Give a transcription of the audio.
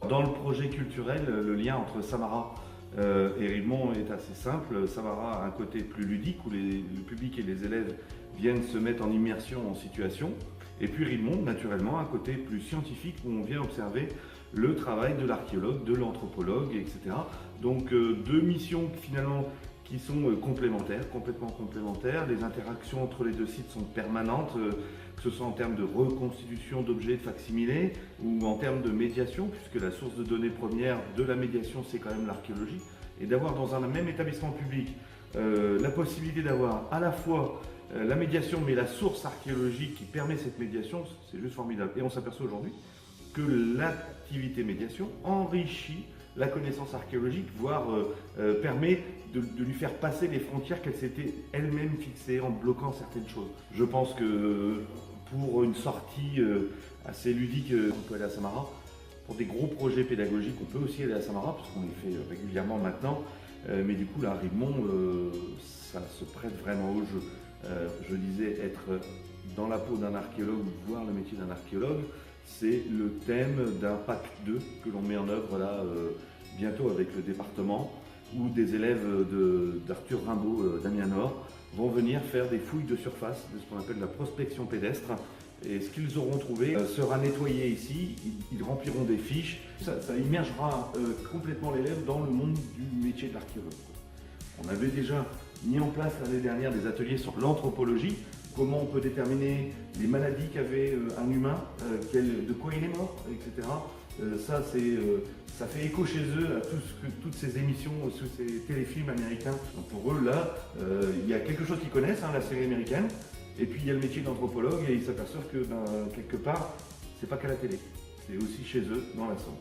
Dans le projet culturel, le lien entre Samara et Rimont est assez simple. Samara a un côté plus ludique où le public et les élèves viennent se mettre en immersion, en situation. Et puis Rimont, naturellement, un côté plus scientifique où on vient observer le travail de l'archéologue, de l'anthropologue, etc. Donc deux missions finalement qui sont complémentaires, complètement complémentaires. Les interactions entre les deux sites sont permanentes, que ce soit en termes de reconstitution d'objets, de facsimilés, ou en termes de médiation, puisque la source de données première de la médiation, c'est quand même l'archéologie. Et d'avoir dans un même établissement public la possibilité d'avoir à la fois la médiation, mais la source archéologique qui permet cette médiation, c'est juste formidable. Et on s'aperçoit aujourd'hui que l'activité médiation enrichit la connaissance archéologique, voire permet de lui faire passer les frontières qu'elle s'était elle-même fixées en bloquant certaines choses. Je pense que pour une sortie assez ludique, on peut aller à Samara. Pour des gros projets pédagogiques, on peut aussi aller à Samara, parce qu'on les fait régulièrement maintenant. Mais du coup, là, à Rimont, ça se prête vraiment au jeu. Je disais être dans la peau d'un archéologue ou voir le métier d'un archéologue, c'est le thème d'un PAC 2 que l'on met en œuvre là bientôt avec le département, où des élèves d'Arthur Rimbaud d'Amiens-Nord vont venir faire des fouilles de surface, de ce qu'on appelle la prospection pédestre. Et ce qu'ils auront trouvé sera nettoyé ici, ils rempliront des fiches, ça immergera complètement l'élève dans le monde du métier de l'archéologue. On avait déjà mis en place l'année dernière des ateliers sur l'anthropologie, comment on peut déterminer les maladies qu'avait un humain, de quoi il est mort, etc. Ça fait écho chez eux à toutes ces émissions, tous ces téléfilms américains. Donc pour eux, là, il y a quelque chose qu'ils connaissent, la série américaine, et puis il y a le métier d'anthropologue, et ils s'aperçoivent que quelque part, c'est pas qu'à la télé, c'est aussi chez eux, dans la Sambre.